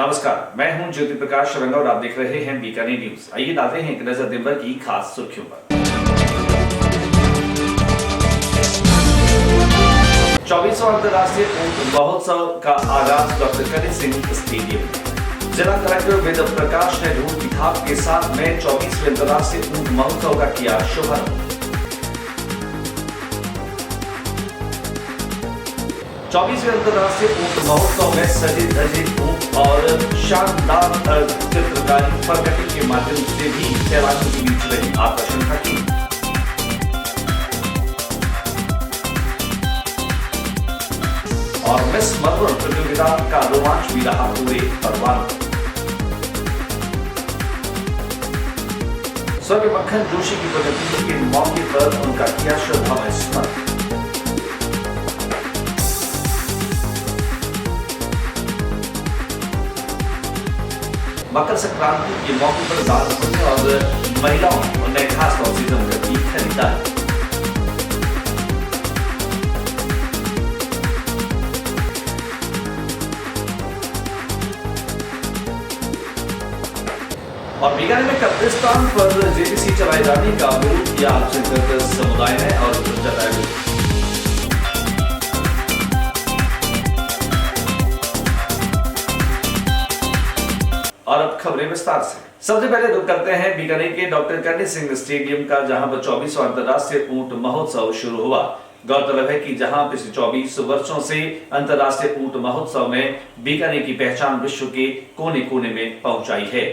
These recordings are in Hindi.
नमस्कार, मैं हूं ज्योति प्रकाश शर्मा और आप देख रहे हैं बीकानेर न्यूज। आइए डालते हैं एक नजर दिन भर की खास सुर्खियों पर। 24वां अंतर्राष्ट्रीय ऊंट महोत्सव का आगाज डॉक्टर कन्हैया सिंह स्टेडियम में। जिला कलेक्टर वेद प्रकाश ने ढोल की थाप के साथ में 24वें अंतर्राष्ट्रीय ऊंट महोत्सव का किया शुभारंभ। 24वें अंतर्राष्ट्रीय ऊंट महोत्सव में सजे धजे ऊंट और शानदार चित्रकारी प्रगति के माध्यम से भी सैलानियों के बीच रही आकर्षण का केंद्र। और मिस मधुर प्रतियोगिता का रोमांच भी रहा पूरे परवान। स्वर्गीय मक्खन जोशी की प्रगति के मौके पर उनका किया श्रद्धामय स्मरण। मकर संक्रांति के मौके पर दान पुण्य और महिलाओं ने खास तौर से जमकर की खरीदारी। और बीकानेर में कब्रिस्तान पर जेबीसी चलाए जाने का विरोध किया अल्पसंख्यक समुदाय ने और जताया। और अब खबरें विस्तार से। सबसे पहले रुक करते हैं बीकानेर के डॉक्टर कन्हैया सिंह स्टेडियम का, जहां पर 24वां अंतर्राष्ट्रीय ऊंट महोत्सव शुरू हुआ। गौरतलब है कि जहां पिछले 24 वर्षों से अंतर्राष्ट्रीय ऊंट महोत्सव में बीकानेर की पहचान विश्व के कोने कोने में पहुंचाई है।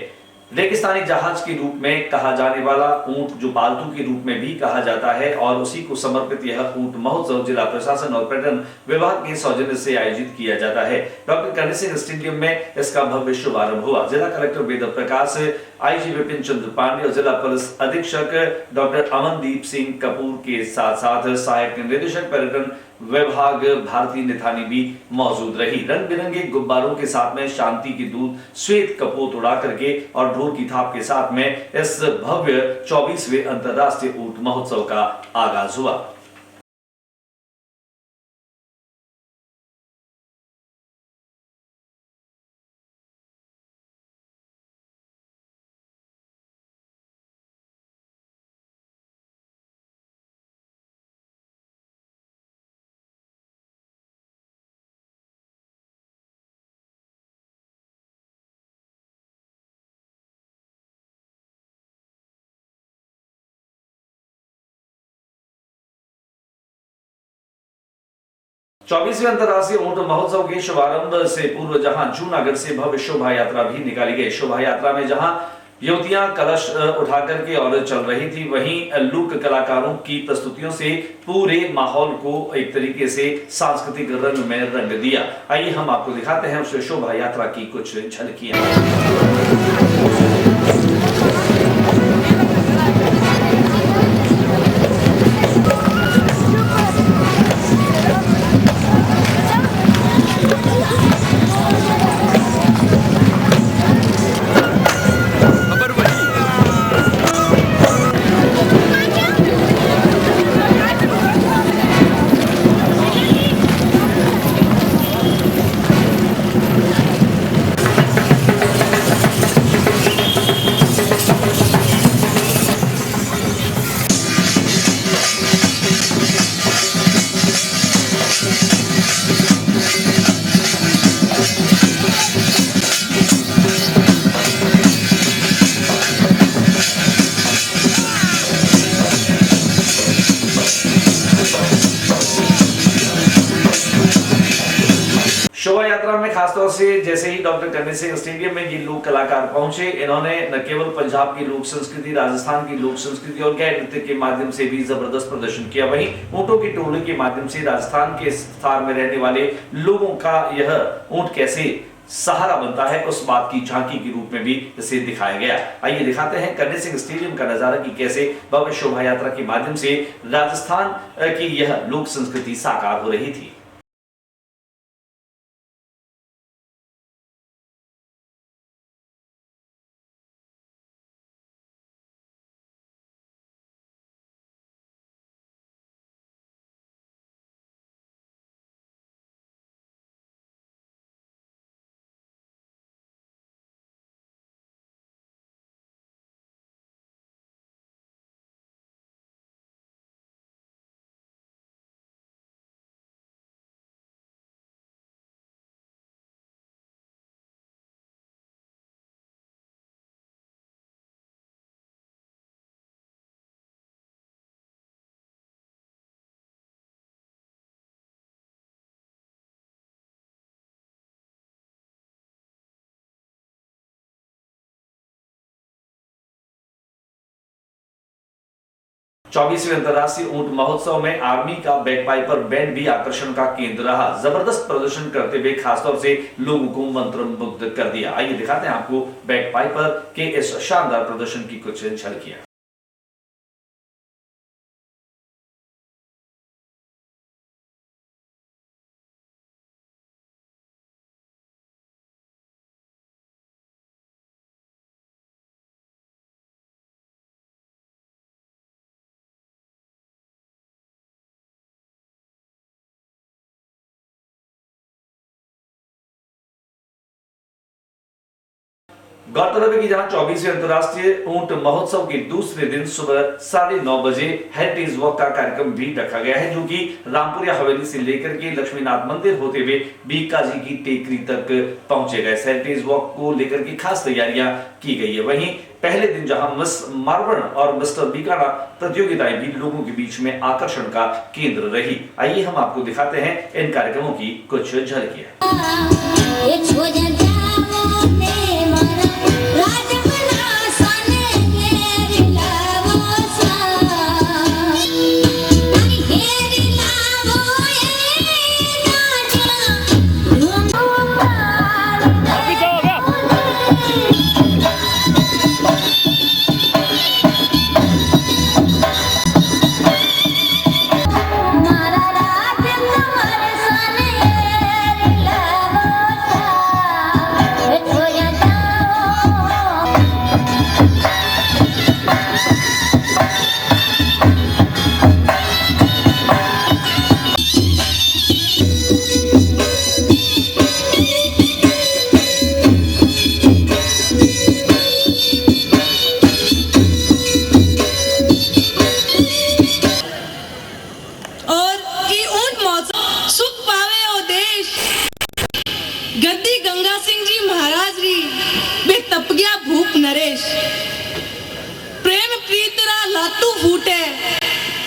रेगिस्तानी जहाज के रूप में कहा जाने वाला ऊंट, जो पालतू के रूप में भी कहा जाता है, और उसी को समर्पित यह ऊंट महोत्सव जिला प्रशासन और पर्यटन विभाग के सौजन्य से आयोजित किया जाता है। डॉक्टर कन्हैया सिंह स्टेडियम में इसका भव्य शुभारंभ हुआ। जिला कलेक्टर वेद प्रकाश, आईजी विपिन चंद्र पांडे और जिला पुलिस अधीक्षक डॉक्टर अमनदीप सिंह कपूर के साथ साथ सहायक निदेशक पर्यटन विभाग भारती निथानी भी मौजूद रही। रंग बिरंगे गुब्बारों के साथ में शांति की दूत श्वेत कपोत उड़ा करके और ढोल की थाप के साथ में इस भव्य 24वें अंतर्राष्ट्रीय ऊंट महोत्सव का आगाज हुआ। चौबीसवें अंतर्राष्ट्रीय ऊंट महोत्सव के शुभारंभ से पूर्व जहां जूनागढ़ से भव्य शोभा यात्रा भी निकाली गई। शोभा यात्रा में जहां युवतियां कलश उठा करके और चल रही थी, वहीं लोक कलाकारों की प्रस्तुतियों से पूरे माहौल को एक तरीके से सांस्कृतिक रंग में रंग दिया। आइए हम आपको दिखाते हैं उस शोभा यात्रा की कुछ झलकियां। शोभा यात्रा में खासतौर से जैसे ही डॉक्टर कन्हैया सिंह स्टेडियम में ये लोक कलाकार पहुंचे, इन्होंने न केवल पंजाब की लोक संस्कृति, राजस्थान की लोक संस्कृति और गैर नृत्य के माध्यम से भी जबरदस्त प्रदर्शन किया। वहीं ऊंटों की टोली के माध्यम से राजस्थान के स्थान में रहने वाले लोगों का यह ऊंट कैसे सहारा बनता है, उस बात की झांकी के रूप में भी इसे दिखाया गया। आइए दिखाते हैं कन्हैया सिंह स्टेडियम का नजारा कि कैसे भव्य शोभा यात्रा के माध्यम से राजस्थान की यह लोक संस्कृति साकार हो रही थी। 24वें अंतर्राष्ट्रीय ऊंट महोत्सव में आर्मी का बैकपाइपर बैंड भी आकर्षण का केंद्र रहा। जबरदस्त प्रदर्शन करते हुए खासतौर से लोगों को मंत्रमुग्ध कर दिया। आइए दिखाते हैं आपको बैकपाइपर के इस शानदार प्रदर्शन की कुछ झलकियां। गौरतलब है कि जहां 24वें अंतर्राष्ट्रीय ऊंट महोत्सव के दूसरे दिन सुबह 9:30 बजे हेरिटेज वॉक का कार्यक्रम भी रखा गया है, जो कि रामपुरिया हवेली से लेकर के लक्ष्मीनाथ मंदिर होते हुए बीकाजी की टेकरी तक पहुंचेगा। इस हेरिटेज वॉक को लेकर के खास तैयारियां की गई है। वहीं पहले दिन जहां मिस मारवण और मिस्टर बीकाना प्रतियोगिताएं भी लोगों के बीच में आकर्षण का केंद्र रही। आइए हम आपको दिखाते हैं इन कार्यक्रमों की कुछ झलकियां। गद्दी गंगा सिंह जी महाराज री बे तप गया भूप नरेश। प्रेम प्रीतरा लाटू फूटे,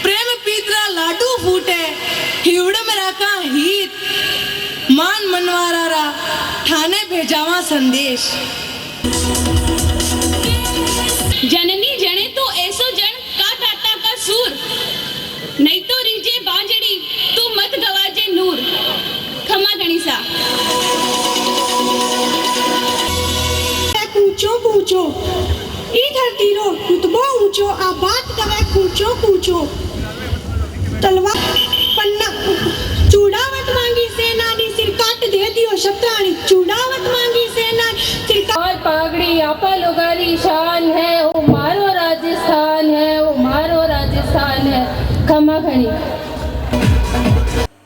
प्रेम प्रीतरा लाडू फूटे, हिवड़ मेरा का हित मान मनवारा रा ठाने भेजावा संदेश। जननी जने तो ऐसो जन का टाटा का सूर, नहीं तो रीजे बांजड़ी तू मत गवाजे नूर। खमा गणिसा पूछो पूछो ई धरती रो रुतबो ऊंचो, आ बात करे पूछो पूछो। तलवार पन्ना चूड़ावत मांगी सेनानी, सिर काट दे दियो शत्राणी। चूड़ावत मांगी सेनानी, सिर और पगड़ी आपा लोगारी शान है, वो मारो राजस्थान है, वो मारो राजस्थान है। खमा घनी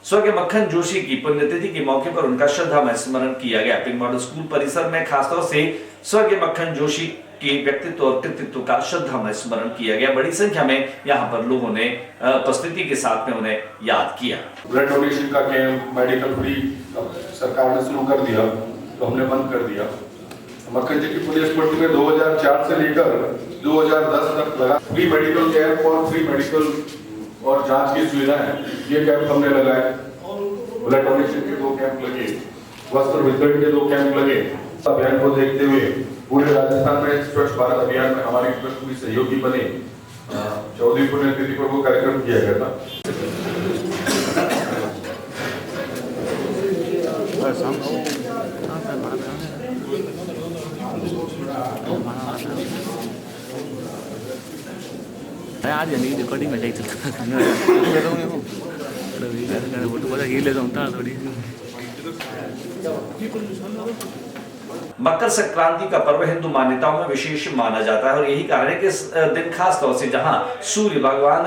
स्वर्गीय मक्खन जोशी की पुण्यतिथि के मौके पर उनका श्रद्धामय स्मरण किया गया। पिंक मॉडल स्कूल परिसर में खासतौर से स्वर्गीय मक्खन जोशी के व्यक्तित्व और कृतित्व का श्रद्धामय स्मरण किया गया। बड़ी संख्या में यहाँ पर लोगों ने उपस्थिति के साथ में उन्हें याद किया। ब्लड डोनेशन का कैंप मेडिकल फ्री सरकार ने शुरू कर दिया, तो हमने बंद कर दिया। मक्खन जी की पुण्य स्मृति में 2004 से लेकर 2010 तक लगा फ्री मेडिकल कैंप और फ्री मेडिकल और जांच की सुविधाएं, ये कैंप हमने लगाए। ब्लड डोनेशन के 2 कैंप लगे, वस्त्र वितरण के 2 कैंप लगे। अभियान को देखते हुए पूरे राजस्थान में स्वच्छ भारत अभियान में हमारी पूरी सहयोगी बने 14वीं पुण्यतिथि पर वो कार्यक्रम किया गया था। आज नहीं रिकॉर्डिंग में जाइए मकर संक्रांति का पर्व हिंदू मान्यताओं में विशेष माना जाता है और यही कारण है कि इस दिन खास तौर से जहां सूर्य भगवान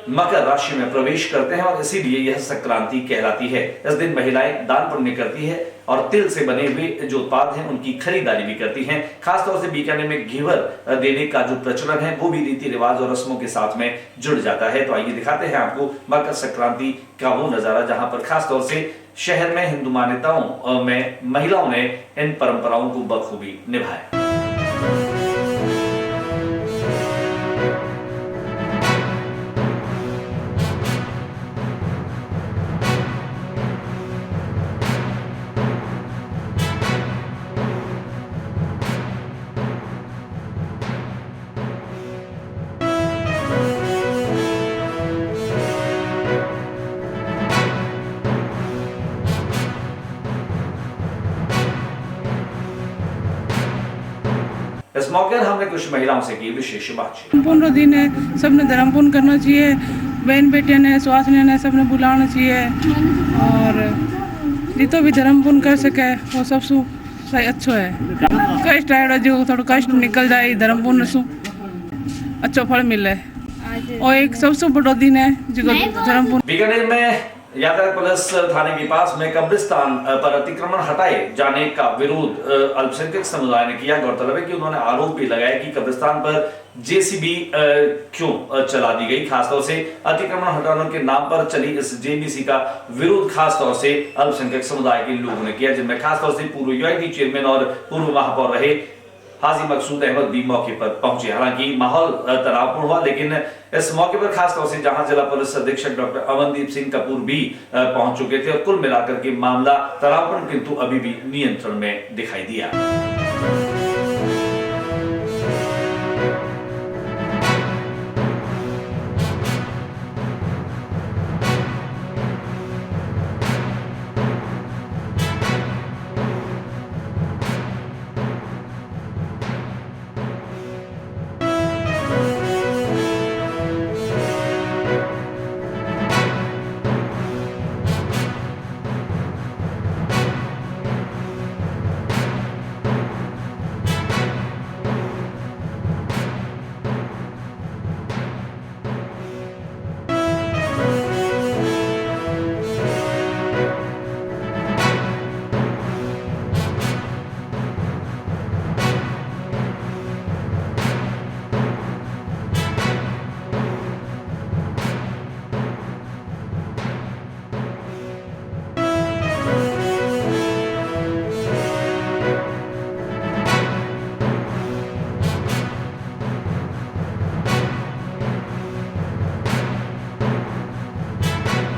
मकर राशि में प्रवेश करते हैं और इसीलिए यह संक्रांति कहलाती है। इस दिन महिलाएं दान पुण्य करती है और तिल से बने हुए जो उत्पाद हैं उनकी खरीदारी भी करती हैं। खासतौर से बीकानेर में घेवर देने का जो प्रचलन है वो भी रीति रिवाज और रस्मों के साथ में जुड़ जाता है। तो आइए दिखाते हैं आपको मकर संक्रांति का वो नजारा जहां पर खासतौर से शहर में हिंदू मान्यताओं में महिलाओं ने इन परंपराओं को बखूबी निभाया। इस मौके पर हमने कुछ महिलाओं से की विशेष बातचीत। धर्मपूर्ण दिन है, सबने धर्मपूर्ण करना चाहिए, बहन बेटियां ने स्वास्थ्य ने सबने बुलाना चाहिए और जितो भी धर्मपूर्ण कर सके वो सब सु सही अच्छो है। कष्ट आए जो थोड़ा कष्ट निकल जाए धर्मपूर्ण सु अच्छो फल मिले और एक सबसे बड़ो दिन है जो धर्मपूर्ण। बीकानेर में यातायात पुलिस थाने के पास में कब्रिस्तान पर अतिक्रमण हटाए जाने का विरोध अल्पसंख्यक समुदाय ने किया। गौरतलब है कि उन्होंने आरोप भी लगाया कि कब्रिस्तान पर जेसीबी क्यों चला दी गई। खासतौर से अतिक्रमण हटाने के नाम पर चली इस जेबीसी का विरोध खासतौर से अल्पसंख्यक समुदाय के लोगों ने किया, जिनमें खासतौर से पूर्व यूआईटी चेयरमैन और पूर्व महापौर रहे हाजी मकसूद अहमद भी मौके पर पहुंचे। हालांकि माहौल तनावपूर्ण हुआ, लेकिन इस मौके पर खासतौर से जहां जिला पुलिस अधीक्षक डॉक्टर अमनदीप सिंह कपूर भी पहुंच चुके थे और कुल मिलाकर के मामला तनावपूर्ण किंतु अभी भी नियंत्रण में दिखाई दिया।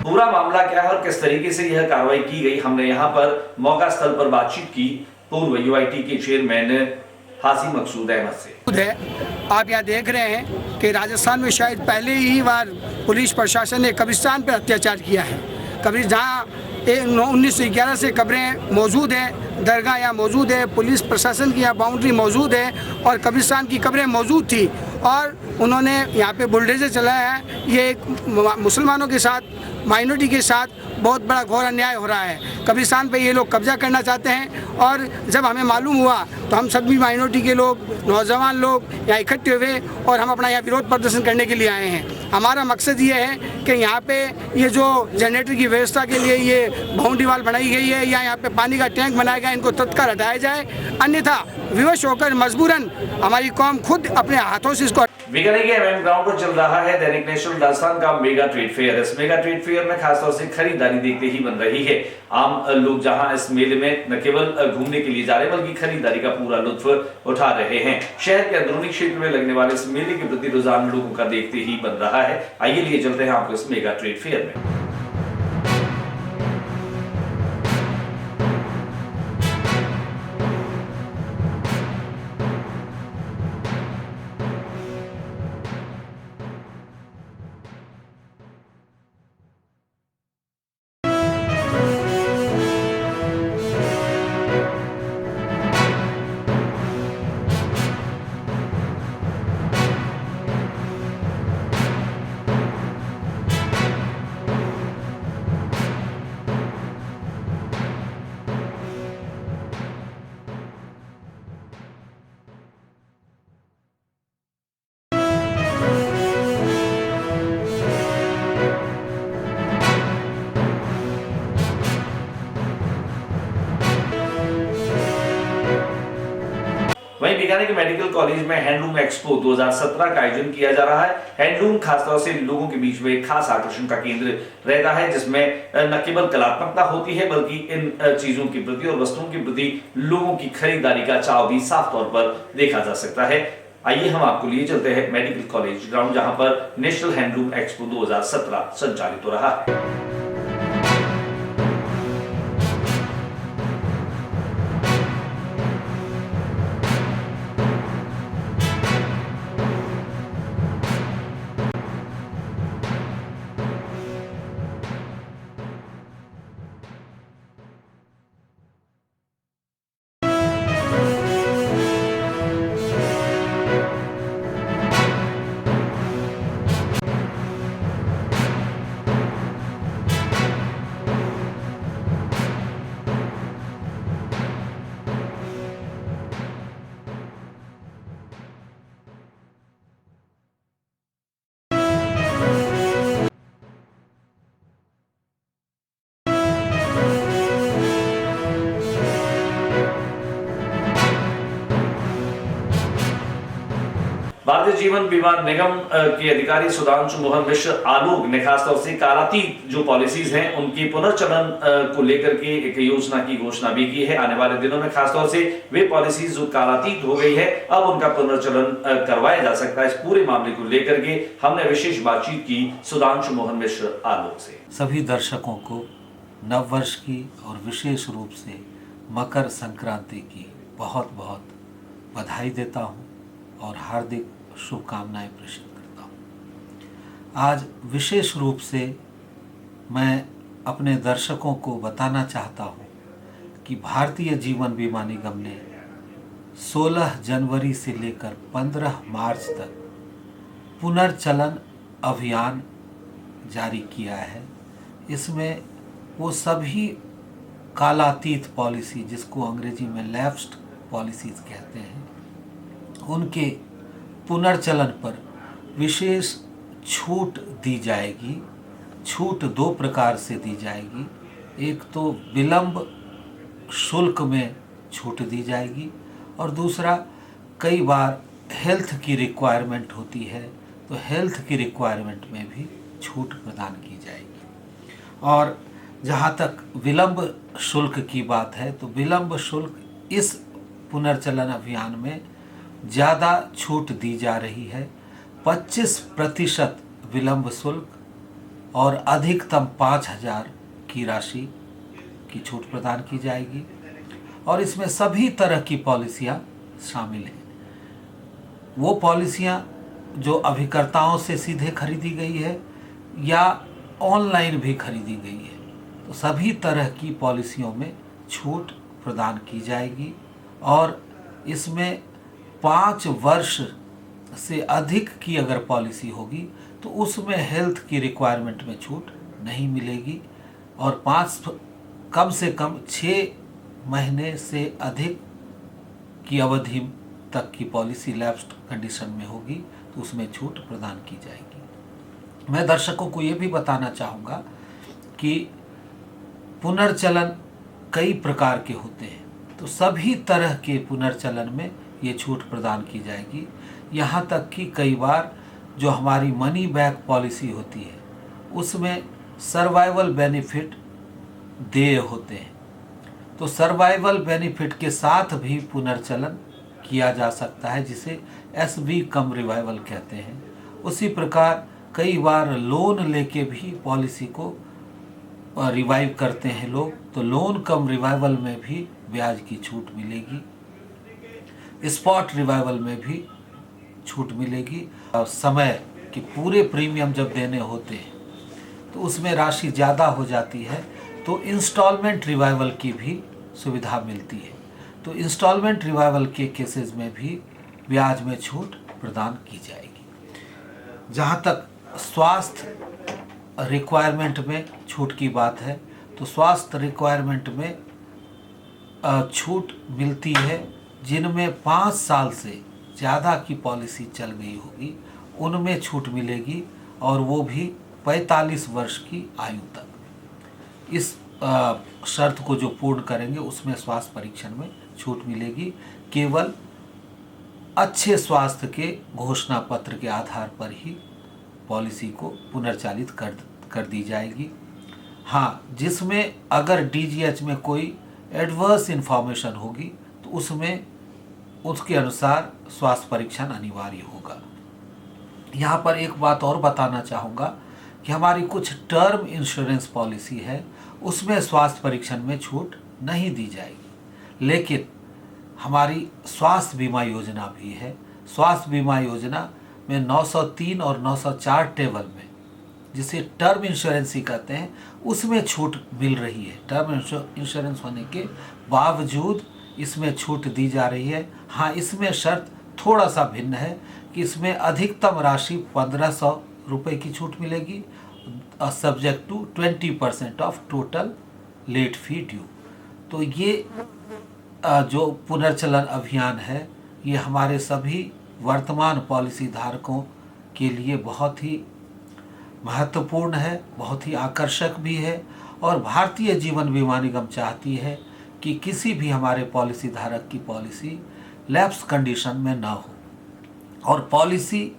पूरा मामला क्या है और किस तरीके से यह कार्रवाई की गई, हमने यहां पर मौका स्थल पर बातचीत की पूर्व यूआईटी के चेयरमैन हाजी मकसूद अहमद से। आप यहाँ देख रहे हैं कि राजस्थान में शायद पहले ही बार पुलिस प्रशासन ने कब्रिस्तान पर अत्याचार किया है। कब्र जहाँ 1911 से कब्रें मौजूद हैं, दरगाह यहाँ मौजूद है, पुलिस प्रशासन की यहाँ बाउंड्री मौजूद है और कब्रिस्तान की कब्रें मौजूद थी और उन्होंने यहाँ पे बुलडोजर चलाया है। ये एक मुसलमानों के साथ, माइनॉरिटी के साथ बहुत बड़ा घोर अन्याय हो रहा है। कब्रिस्तान पे ये लोग कब्जा करना चाहते हैं और जब हमें मालूम हुआ तो हम सभी माइनॉरिटी के लोग, नौजवान लोग यहाँ इकट्ठे हुए और हम अपना यहाँ विरोध प्रदर्शन करने के लिए आए हैं। हमारा मकसद ये है कि यहाँ पे ये जो जनरेटर की व्यवस्था के लिए ये बाउंड्री वाल बनाई गई है या यहाँ पे पानी का टैंक बनाया गया, इनको तत्काल हटाया जाए, अन्यथा विवश होकर मजबूरन हमारी कौम खुद अपने हाथों से इसको। बीकानेर के एमएम ग्राउंड पर चल रहा है दैनिक नेशनल राजस्थान का मेगा ट्रेड फेयर। इस मेगा ट्रेड फेयर में खासतौर से खरीदारी देखते ही बन रही है। आम लोग जहां इस मेले में न केवल घूमने के लिए जा रहे बल्कि खरीदारी का पूरा लुत्फ उठा रहे हैं। शहर के अंदरूनी क्षेत्र में लगने वाले इस मेले के प्रति रुझान लोगों का देखते ही बन रहा है। आइए लिए चलते हैं आपको इस मेगा ट्रेड फेयर में। वहीं बीकानेर के मेडिकल कॉलेज में हैंडलूम एक्सपो 2017 का आयोजन किया जा रहा है। हैंडलूम खासतौर से लोगों के बीच में खास आकर्षण का केंद्र रहता है, जिसमें न केवल कलात्मकता होती है बल्कि इन चीजों के प्रति और वस्तुओं के प्रति लोगों की खरीदारी का चाव भी साफ तौर पर देखा जा सकता है। आइए हम आपको लिए चलते हैं मेडिकल कॉलेज ग्राउंड, जहां पर नेशनल हैंडलूम एक्सपो 2017 संचालित हो रहा है। भारतीय जीवन बीमा निगम के अधिकारी सुधांशु मोहन मिश्र आलोक ने खासतौर से कालातीत जो पॉलिसीज हैं उनकी पुनर्चलन को लेकर के एक योजना की घोषणा भी की है। आने वाले दिनों में खासतौर से वे पॉलिसीज जो कालातीत हो गई है अब उनका पुनर्चलन करवाया जा सकता है। इस पूरे मामले को लेकर के हमने विशेष बातचीत की सुधांशु मोहन मिश्र आलोक से। सभी दर्शकों को नववर्ष की और विशेष रूप से मकर संक्रांति की बहुत बहुत बधाई देता हूँ और हार्दिक शुभकामनाएं प्रेषित करता हूँ। आज विशेष रूप से मैं अपने दर्शकों को बताना चाहता हूँ कि भारतीय जीवन बीमा निगम ने 16 जनवरी से लेकर 15 मार्च तक पुनर्चलन अभियान जारी किया है। इसमें वो सभी कालातीत पॉलिसी, जिसको अंग्रेजी में लैप्स्ड पॉलिसीज कहते हैं, उनके पुनर्चलन पर विशेष छूट दी जाएगी। छूट 2 प्रकार से दी जाएगी। एक तो विलंब शुल्क में छूट दी जाएगी और दूसरा कई बार हेल्थ की रिक्वायरमेंट होती है तो हेल्थ की रिक्वायरमेंट में भी छूट प्रदान की जाएगी। और जहाँ तक विलंब शुल्क की बात है तो विलंब शुल्क इस पुनर्चलन अभियान में ज़्यादा छूट दी जा रही है। 25% विलंब शुल्क और अधिकतम 5,000 की राशि की छूट प्रदान की जाएगी और इसमें सभी तरह की पॉलिसियाँ शामिल हैं। वो पॉलिसियाँ जो अभिकर्ताओं से सीधे खरीदी गई है या ऑनलाइन भी खरीदी गई है, तो सभी तरह की पॉलिसियों में छूट प्रदान की जाएगी और इसमें 5 वर्ष से अधिक की अगर पॉलिसी होगी तो उसमें हेल्थ की रिक्वायरमेंट में छूट नहीं मिलेगी और कम से कम 6 महीने से अधिक की अवधि तक की पॉलिसी लैप्स्ड कंडीशन में होगी तो उसमें छूट प्रदान की जाएगी। मैं दर्शकों को ये भी बताना चाहूँगा कि पुनर्चलन कई प्रकार के होते हैं, तो सभी तरह के पुनर्चलन में ये छूट प्रदान की जाएगी। यहाँ तक कि कई बार जो हमारी मनी बैक पॉलिसी होती है उसमें सर्वाइवल बेनिफिट देय होते हैं, तो सर्वाइवल बेनिफिट के साथ भी पुनर्चलन किया जा सकता है, जिसे एसबी कम रिवाइवल कहते हैं। उसी प्रकार कई बार लोन लेके भी पॉलिसी को रिवाइव करते हैं लोग, तो लोन कम रिवाइवल में भी ब्याज की छूट मिलेगी। स्पॉट रिवाइवल में भी छूट मिलेगी और समय के पूरे प्रीमियम जब देने होते हैं तो उसमें राशि ज़्यादा हो जाती है तो इंस्टॉलमेंट रिवाइवल की भी सुविधा मिलती है। तो इंस्टॉलमेंट रिवाइवल के केसेस में भी ब्याज में छूट प्रदान की जाएगी। जहाँ तक स्वास्थ्य रिक्वायरमेंट में छूट की बात है तो स्वास्थ्य रिक्वायरमेंट में छूट मिलती है जिनमें 5 साल से ज़्यादा की पॉलिसी चल गई होगी उनमें छूट मिलेगी और वो भी 45 वर्ष की आयु तक। इस शर्त को जो पूर्ण करेंगे उसमें स्वास्थ्य परीक्षण में छूट मिलेगी। केवल अच्छे स्वास्थ्य के घोषणा पत्र के आधार पर ही पॉलिसी को पुनर्चालित कर दी जाएगी। हाँ, जिसमें अगर डीजीएच में कोई एडवर्स इन्फॉर्मेशन होगी तो उसमें उसके अनुसार स्वास्थ्य परीक्षण अनिवार्य होगा। यहाँ पर एक बात और बताना चाहूँगा कि हमारी कुछ टर्म इंश्योरेंस पॉलिसी है उसमें स्वास्थ्य परीक्षण में छूट नहीं दी जाएगी, लेकिन हमारी स्वास्थ्य बीमा योजना भी है। स्वास्थ्य बीमा योजना में 903 और 904 टेबल में, जिसे टर्म इंश्योरेंस ही कहते हैं, उसमें छूट मिल रही है। टर्म इंश्योरेंस होने के बावजूद इसमें छूट दी जा रही है। हाँ, इसमें शर्त थोड़ा सा भिन्न है कि इसमें अधिकतम राशि 1500 रुपये की छूट मिलेगी subject to 20% of total late fee due. तो ये जो पुनर्चलन अभियान है ये हमारे सभी वर्तमान पॉलिसी धारकों के लिए बहुत ही महत्वपूर्ण है, बहुत ही आकर्षक भी है और भारतीय जीवन बीमा निगम चाहती है कि किसी भी हमारे पॉलिसी धारक की पॉलिसी लैप्स कंडीशन में ना हो। और पॉलिसी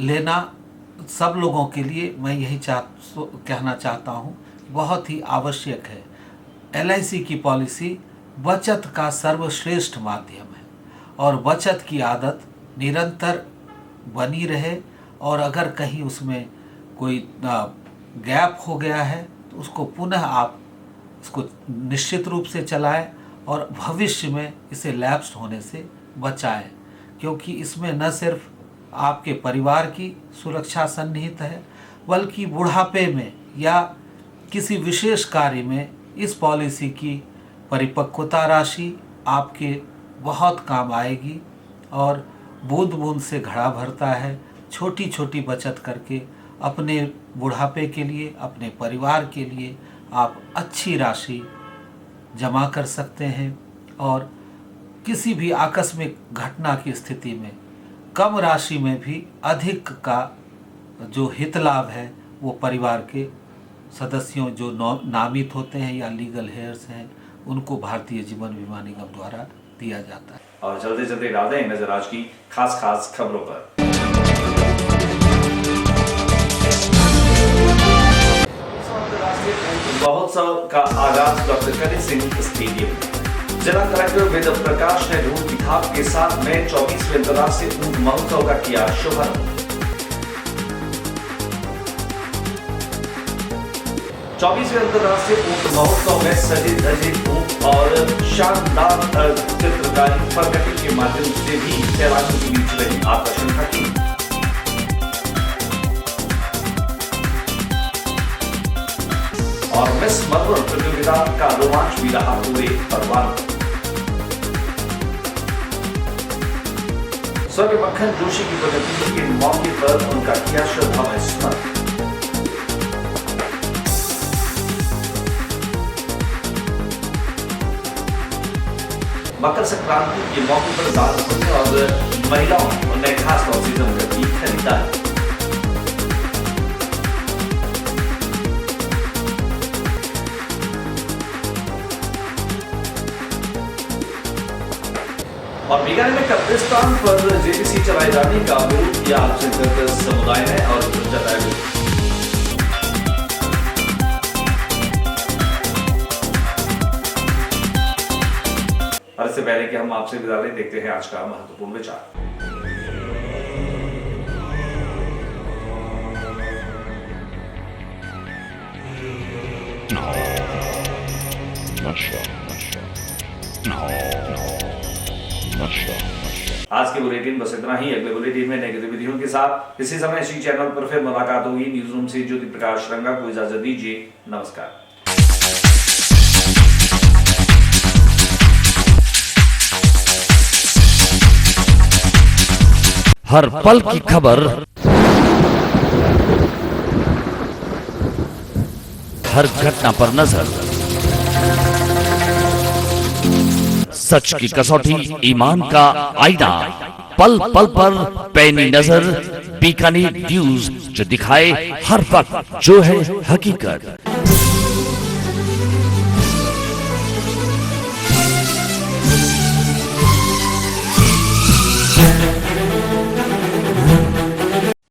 लेना सब लोगों के लिए मैं यही कहना चाहता हूँ बहुत ही आवश्यक है। LIC की पॉलिसी बचत का सर्वश्रेष्ठ माध्यम है और बचत की आदत निरंतर बनी रहे, और अगर कहीं उसमें कोई गैप हो गया है तो उसको पुनः आप इसको निश्चित रूप से चलाएं और भविष्य में इसे लैप्स होने से बचाएं, क्योंकि इसमें न सिर्फ आपके परिवार की सुरक्षा सन्निहित है बल्कि बुढ़ापे में या किसी विशेष कार्य में इस पॉलिसी की परिपक्वता राशि आपके बहुत काम आएगी। और बूंद बूंद से घड़ा भरता है। छोटी छोटी बचत करके अपने बुढ़ापे के लिए, अपने परिवार के लिए आप अच्छी राशि जमा कर सकते हैं और किसी भी आकस्मिक घटना की स्थिति में कम राशि में भी अधिक का जो हित लाभ है वो परिवार के सदस्यों जो नामित होते हैं या लीगल हेयर्स हैं उनको भारतीय जीवन बीमा निगम द्वारा दिया जाता है। और जल्दी जल्दी डालते हैं नजर आज की खास खबरों पर। महोत्सव का आगाज डॉक्टर करणी सिंह स्टेडियम में जिला कलेक्टर वेद प्रकाश ने ढोल की थाप के साथ में 24वें अंतर्राष्ट्रीय ऊंट महोत्सव का किया शुभारंभ। 24वें अंतर्राष्ट्रीय ऊंट महोत्सव में सजे धजे ऊंट और शानदार चित्रकारी प्रगति के माध्यम से भी सैलानियों के बीच रही आकर्षण का केंद्र। और मिस मधुर प्रतियोगिता का रोमांच भी रहा पूरे परवान। स्वर्गीय मक्खन जोशी की प्रगति के मौके पर उनका किया श्रद्धामय स्मरण। मकर संक्रांति के मौके पर दान पुण्य और महिलाओं ने खास तौर से जमकर की खरीदारी। और बीकानेर में कब्रिस्तान पर JPC चलाए जाने का विरोध किया अल्पसंख्यक समुदाय ने और जताया गया। और इससे पहले कि हम आपसे विदा लें, देखते हैं आज का महत्वपूर्ण विचार। आज के बुलेटिन बस इतना ही। अगले बुलेटिन में नई गतिविधियों के साथ इसी समय इसी चैनल पर फिर मुलाकात होगी। न्यूज रूम से ज्योति प्रकाश रंगा को इजाजत दीजिए। नमस्कार। हर पल की खबर, हर घटना पर नजर, सच की कसौटी, ईमान का आईना, पल पल पर पैनी नजर। बीकानेर न्यूज, जो दिखाए हर वक्त जो है हकीकत।